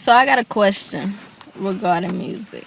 So I got a question regarding music.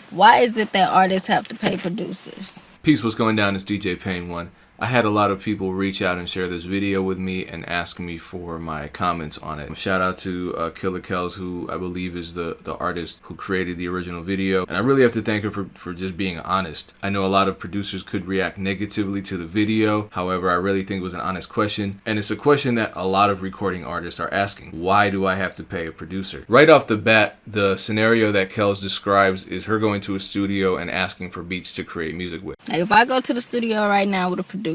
Why is it that artists have to pay producers? Peace, what's going down? It's DJ Payne 1. I had a lot of people reach out and share this video with me and ask me for my comments on it. Shout out to Killer Kells, who I believe is the artist who created the original video. And I really have to thank her for just being honest. I know a lot of producers could react negatively to the video. However, I really think it was an honest question. And it's a question that a lot of recording artists are asking. Why do I have to pay a producer? Right off the bat, the scenario that Kells describes is her going to a studio and asking for beats to create music with. Like if I go to the studio right now with a producer,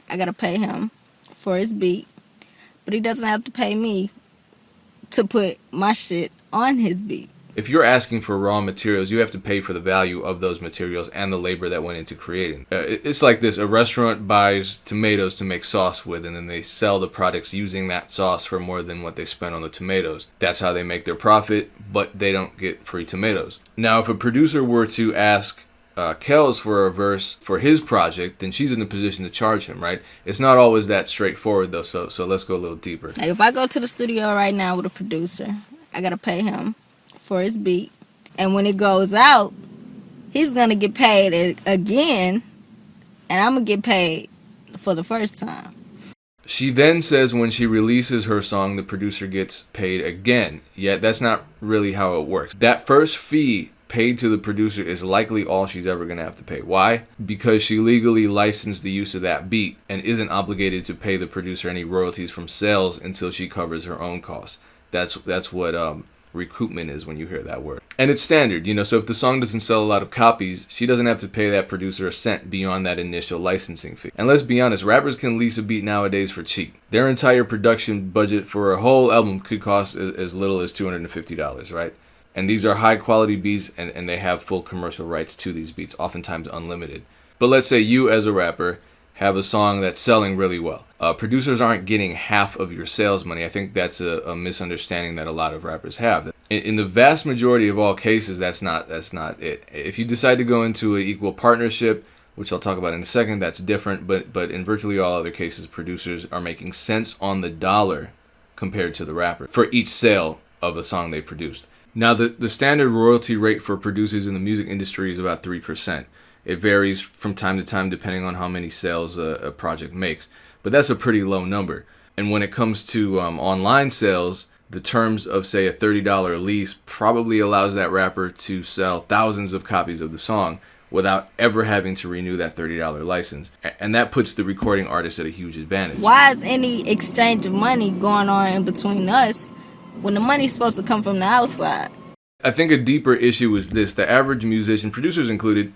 I gotta pay him for his beat, but he doesn't have to pay me to put my shit on his beat. If you're asking for raw materials, you have to pay for the value of those materials and the labor that went into creating. It's like this: a restaurant buys tomatoes to make sauce with, and then they sell the products using that sauce for more than what they spent on the tomatoes. That's how they make their profit, but they don't get free tomatoes. Now, if a producer were to ask Kells for a verse for his project, then she's in a position to charge him, right? It's not always that straightforward, though, so let's go a little deeper. Like if I go to the studio right now with a producer, I gotta pay him for his beat, and when it goes out, he's gonna get paid again, and I'm gonna get paid for the first time. She then says when she releases her song, the producer gets paid again. Yet that's not really how it works. That first fee paid to the producer is likely all she's ever going to have to pay. Why? Because she legally licensed the use of that beat and isn't obligated to pay the producer any royalties from sales until she covers her own costs. That's what recoupment is when you hear that word. And it's standard, so if the song doesn't sell a lot of copies, she doesn't have to pay that producer a cent beyond that initial licensing fee. And let's be honest, rappers can lease a beat nowadays for cheap. Their entire production budget for a whole album could cost as little as $250, right? And these are high quality beats, and they have full commercial rights to these beats, oftentimes unlimited. But let's say you as a rapper have a song that's selling really well. Producers aren't getting half of your sales money. I think that's a misunderstanding that a lot of rappers have. In the vast majority of all cases, that's not it. If you decide to go into an equal partnership, which I'll talk about in a second, that's different. But in virtually all other cases, producers are making cents on the dollar compared to the rapper for each sale of a song they produced. Now, the standard royalty rate for producers in the music industry is about 3%. It varies from time to time depending on how many sales a project makes. But that's a pretty low number. And when it comes to online sales, the terms of, say, a $30 lease probably allows that rapper to sell thousands of copies of the song without ever having to renew that $30 license. And that puts the recording artist at a huge advantage. Why is any exchange of money going on in between us when the money's supposed to come from the outside? I think a deeper issue is this: the average musician, producers included,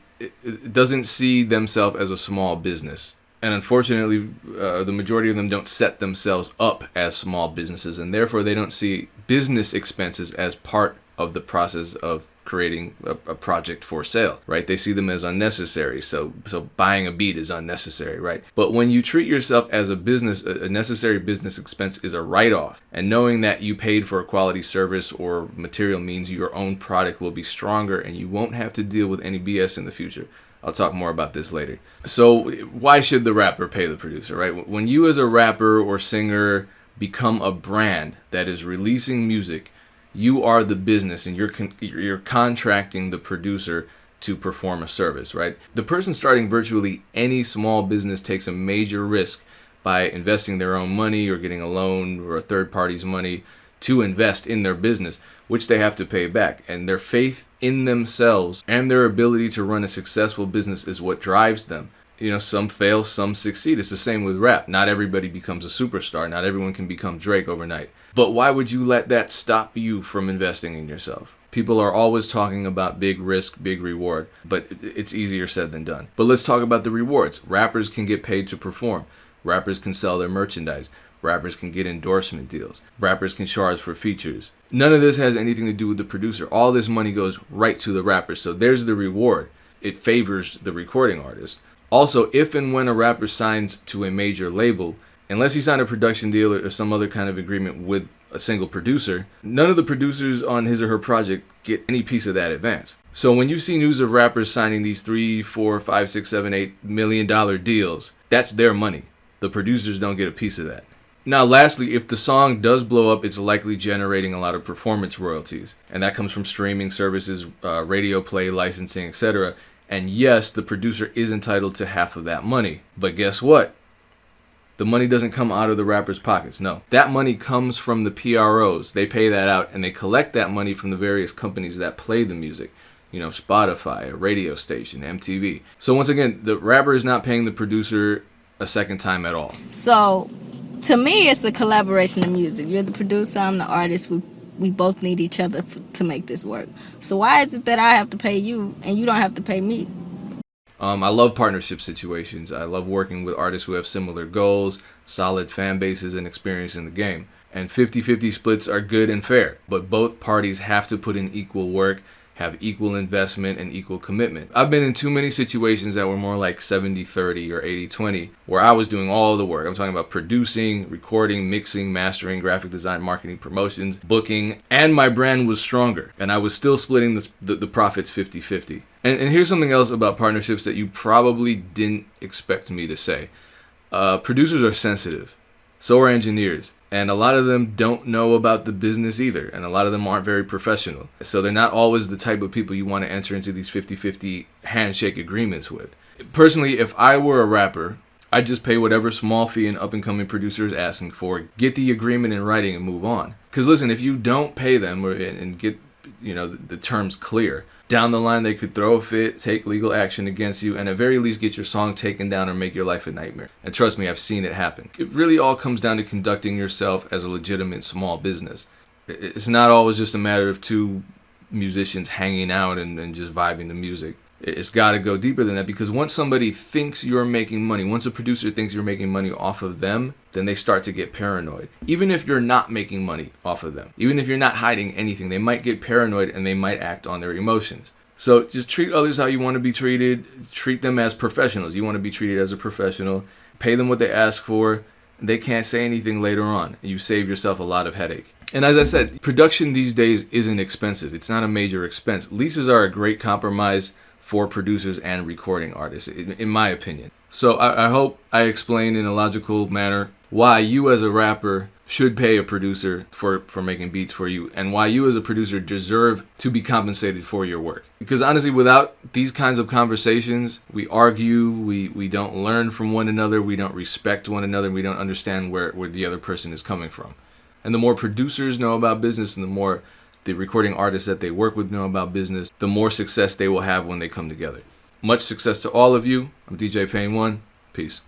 doesn't see themselves as a small business. And unfortunately, the majority of them don't set themselves up as small businesses, and therefore they don't see business expenses as part of the process of creating a project for sale, right? They see them as unnecessary. So buying a beat is unnecessary, right? But when you treat yourself as a business, a necessary business expense is a write-off. And knowing that you paid for a quality service or material means your own product will be stronger and you won't have to deal with any BS in the future. I'll talk more about this later. So why should the rapper pay the producer, right? When you as a rapper or singer become a brand that is releasing music, you are the business, and you're contracting the producer to perform a service, right? The person starting virtually any small business takes a major risk by investing their own money or getting a loan or a third party's money to invest in their business, which they have to pay back. And their faith in themselves and their ability to run a successful business is what drives them. Some fail, some succeed. It's the same with rap. Not everybody becomes a superstar. Not everyone can become Drake overnight. But why would you let that stop you from investing in yourself? People are always talking about big risk, big reward, but it's easier said than done. But let's talk about the rewards. Rappers can get paid to perform. Rappers can sell their merchandise. Rappers can get endorsement deals. Rappers can charge for features. None of this has anything to do with the producer. All this money goes right to the rapper. So there's the reward. It favors the recording artist. Also, if and when a rapper signs to a major label, unless he signed a production deal or some other kind of agreement with a single producer, none of the producers on his or her project get any piece of that advance. So when you see news of rappers signing these $3, $4, $5, $6, $7, $8 million deals, that's their money. The producers don't get a piece of that. Now, lastly, if the song does blow up, it's likely generating a lot of performance royalties. And that comes from streaming services, radio play, licensing, etc. And yes, the producer is entitled to half of that money. But guess what? The money doesn't come out of the rapper's pockets. No, that money comes from the PROs. They pay that out, and they collect that money from the various companies that play the music. You know, Spotify, a radio station, MTV. So once again, the rapper is not paying the producer a second time at all. So, to me, it's a collaboration of music. You're the producer, I'm the artist. We both need each other to make this work. So why is it that I have to pay you and you don't have to pay me? I love partnership situations. I love working with artists who have similar goals, solid fan bases, and experience in the game. And 50-50 splits are good and fair, but both parties have to put in equal work, have equal investment, and equal commitment. I've been in too many situations that were more like 70-30 or 80-20, where I was doing all the work. I'm talking about producing, recording, mixing, mastering, graphic design, marketing, promotions, booking, and my brand was stronger. And I was still splitting the profits 50-50. And here's something else about partnerships that you probably didn't expect me to say. Producers are sensitive. So are engineers. And a lot of them don't know about the business either. And a lot of them aren't very professional. So they're not always the type of people you want to enter into these 50-50 handshake agreements with. Personally, if I were a rapper, I'd just pay whatever small fee an up-and-coming producer is asking for, get the agreement in writing, and move on. Because listen, if you don't pay them and get the terms clear, down the line they could throw a fit, take legal action against you, and at very least get your song taken down or make your life a nightmare. And trust me, I've seen it happen. It really all comes down to conducting yourself as a legitimate small business. It's not always just a matter of two musicians hanging out and just vibing to music. It's got to go deeper than that, because once somebody thinks you're making money, once a producer thinks you're making money off of them, then they start to get paranoid. Even if you're not making money off of them, even if you're not hiding anything, they might get paranoid and they might act on their emotions. So just treat others how you want to be treated. Treat them as professionals. You want to be treated as a professional. Pay them what they ask for. They can't say anything later on. You save yourself a lot of headache. And as I said, production these days isn't expensive. It's not a major expense. Leases are a great compromise for producers and recording artists, in my opinion. So I hope I explained in a logical manner why you as a rapper should pay a producer for making beats for you, and why you as a producer deserve to be compensated for your work. Because honestly, without these kinds of conversations, we argue, we don't learn from one another, we don't respect one another, we don't understand where the other person is coming from. And the more producers know about business, and the more the recording artists that they work with know about business, the more success they will have when they come together. Much success to all of you. I'm DJ Payne 1. Peace.